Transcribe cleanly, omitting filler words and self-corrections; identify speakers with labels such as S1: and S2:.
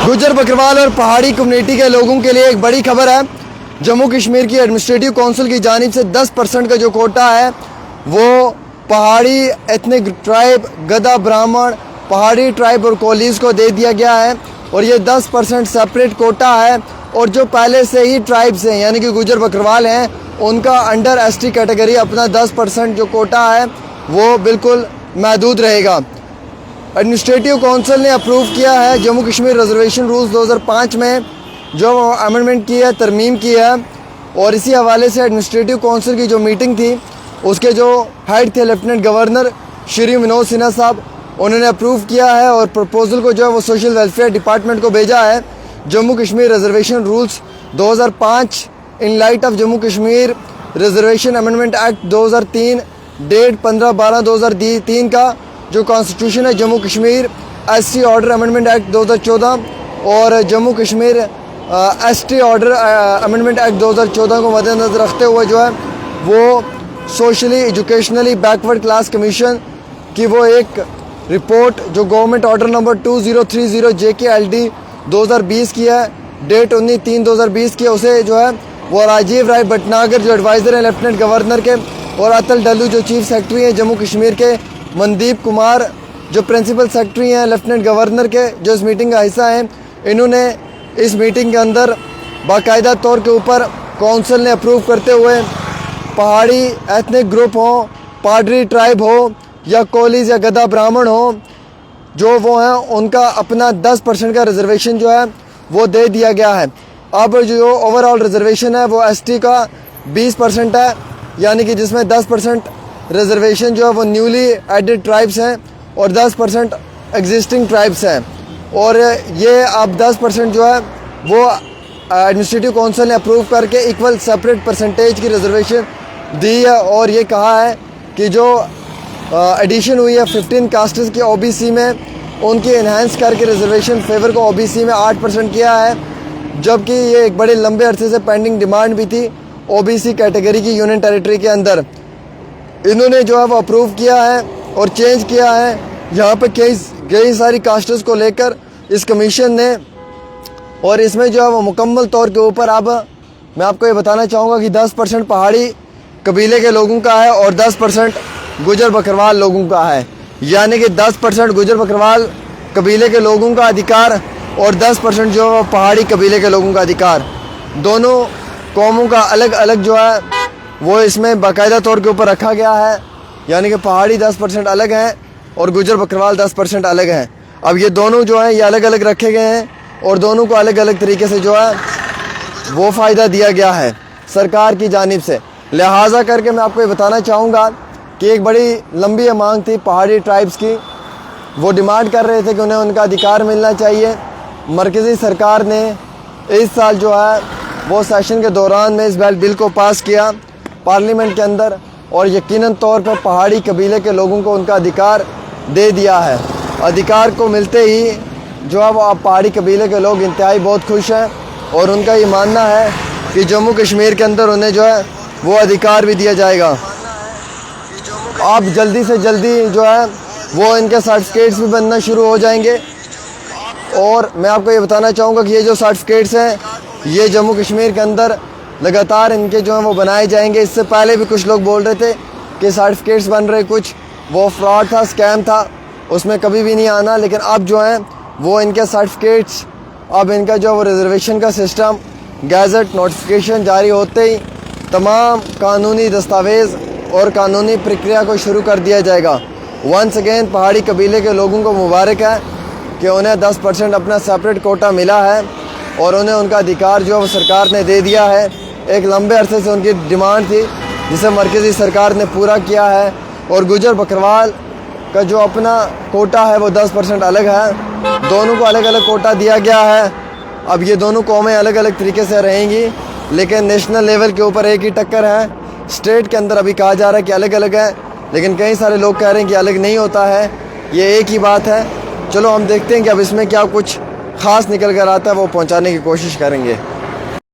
S1: गुजर बकरवाल और पहाड़ी कम्युनिटी के लोगों के लिए एक बड़ी खबर है। जम्मू कश्मीर की एडमिनिस्ट्रेटिव काउंसिल की जानिब से 10% का जो कोटा है वो पहाड़ी एथनिक ट्राइब, गदा ब्राह्मण, पहाड़ी ट्राइब और कोलीज को दे दिया गया है। और ये 10% सेपरेट कोटा है। और जो पहले से ही ट्राइब्स हैं यानी कि गुजर बकरवाल हैं, उनका अंडर एसटी कैटेगरी अपना 10% जो कोटा है वो बिल्कुल महदूद रहेगा। एडमिनिस्ट्रेटिव काउंसिल ने अप्रूव किया है जम्मू कश्मीर रिजर्वेशन रूल्स 2005 में जो अमेंडमेंट की है, तरमीम की है। और इसी हवाले से एडमिनिस्ट्रेटिव काउंसिल की जो मीटिंग थी उसके जो हेड थे लेफ्टिनेंट गवर्नर श्री मनोज सिन्हा साहब, उन्होंने अप्रूव किया है और प्रपोजल को जो है वो सोशल वेलफेयर डिपार्टमेंट को भेजा है। Jammu Kashmir reservation rules 2005 in light of Jammu Kashmir reservation amendment act 2003 date 15/12/2003 का जो कॉन्स्टिट्यूशन है Jammu Kashmir ST order amendment act 2014 और Jammu Kashmir ST order amendment act 2014 को मद्देनजर रखते हुए जो है वो socially educationally backward class commission की वो एक रिपोर्ट जो गवर्नमेंट ऑर्डर नंबर 2030 JKLD 2020 की है, डेट 19/3/2020 की है, उसे जो है वो राजीव राय भटनागर जो एडवाइज़र हैं लेफ्टिनेंट गवर्नर के, और अतल डल्लू जो चीफ सेक्रेटरी हैं जम्मू कश्मीर के, मनदीप कुमार जो प्रिंसिपल सेक्रेटरी हैं लेफ्टिनेंट गवर्नर के, जो इस मीटिंग का हिस्सा हैं, इन्होंने इस मीटिंग के अंदर बाकायदा तौर के ऊपर काउंसिल ने अप्रूव करते हुए पहाड़ी एथनिक ग्रुप हो, पाडरी ट्राइब हो या कोलीज या गदा ब्राह्मण हो, जो वो हैं उनका अपना 10% का रिजर्वेशन जो है वो दे दिया गया है। अब जो ओवरऑल रिजर्वेशन है वो एसटी का 20% है, यानी कि जिसमें 10% रिजर्वेशन जो है वो न्यूली एडेड ट्राइब्स हैं और 10% एग्जिस्टिंग ट्राइब्स हैं। और ये अब 10% जो है वो एडमिनिस्ट्रेटिव काउंसिल ने अप्रूव करके इक्वल सेपरेट परसेंटेज की रिजर्वेशन दी है। और ये कहा है कि जो एडिशन हुई है 15 कास्ट्स की ओबीसी में, उनकी इन्हेंस करके रिजर्वेशन फेवर को ओबीसी में 8% किया है, जबकि ये एक बड़े लंबे अरसे से पेंडिंग डिमांड भी थी ओबीसी कैटेगरी की यूनियन टेरिटरी के अंदर। इन्होंने जो है वो अप्रूव किया है और चेंज किया है यहाँ पे कई सारी कास्ट्स को लेकर इस कमीशन ने। और इसमें जो है वो मुकम्मल तौर के ऊपर अब मैं आपको ये बताना चाहूँगा कि 10% पहाड़ी कबीले के लोगों का है और 10% गुजर बकरवाल लोगों का है, यानी कि 10% गुजर बकरवाल कबीले के लोगों का अधिकार और 10% जो है पहाड़ी कबीले के लोगों का अधिकार। दोनों कौमों का अलग अलग जो है वो इसमें बाकायदा तौर के ऊपर रखा गया है, यानी कि पहाड़ी 10% अलग हैं और गुजर बकरवाल 10% अलग हैं। अब ये दोनों जो हैं ये अलग अलग रखे गए हैं और दोनों को अलग अलग तरीके से जो है वो फ़ायदा दिया गया है सरकार की जानिब से। लिहाजा करके मैं आपको ये बताना चाहूँगा कि एक बड़ी लंबी मांग थी पहाड़ी ट्राइब्स की, वो डिमांड कर रहे थे कि उन्हें उनका अधिकार मिलना चाहिए। मरकज़ी सरकार ने इस साल जो है वो सेशन के दौरान में इस बिल को पास किया पार्लियामेंट के अंदर और यकीनन तौर पर पहाड़ी कबीले के लोगों को उनका अधिकार दे दिया है। अधिकार को मिलते ही जो है वो अब पहाड़ी कबीले के लोग इंतहाई बहुत खुश हैं और उनका ये मानना है कि जम्मू कश्मीर के अंदर उन्हें जो है वो अधिकार भी दिया जाएगा। अब जल्दी से जल्दी जो है वो इनके सर्टिफिकेट्स भी बनना शुरू हो जाएंगे। और मैं आपको ये बताना चाहूँगा कि ये जो सर्टिफिकेट्स हैं ये जम्मू कश्मीर के अंदर लगातार इनके जो हैं वो बनाए जाएंगे। इससे पहले भी कुछ लोग बोल रहे थे कि सर्टिफिकेट्स बन रहे, कुछ वो फ्रॉड था, स्कैम था, उसमें कभी भी नहीं आना। लेकिन अब जो हैं वो इनके सर्टिफिकेट्स, अब इनका जो वो रिजर्वेशन का सिस्टम गैजेट नोटिफिकेशन जारी होते ही तमाम कानूनी दस्तावेज़ और कानूनी प्रक्रिया को शुरू कर दिया जाएगा। वंस अगेन पहाड़ी कबीले के लोगों को मुबारक है कि उन्हें 10% अपना सेपरेट कोटा मिला है और उन्हें उनका अधिकार जो है वो सरकार ने दे दिया है। एक लंबे अरसे से उनकी डिमांड थी जिसे मरकज़ी सरकार ने पूरा किया है। और गुजर बकरवाल का जो अपना कोटा है वो 10% अलग है, दोनों को अलग अलग कोटा दिया गया है। अब ये दोनों कौमें अलग अलग तरीके से रहेंगी लेकिन नेशनल लेवल के ऊपर एक ही टक्कर है। स्टेट के अंदर अभी कहा जा रहा है कि अलग अलग है, लेकिन कई सारे लोग कह रहे हैं कि अलग नहीं होता है, ये एक ही बात है। चलो हम देखते हैं कि अब इसमें क्या कुछ ख़ास निकल कर आता है, वो पहुंचाने की कोशिश करेंगे।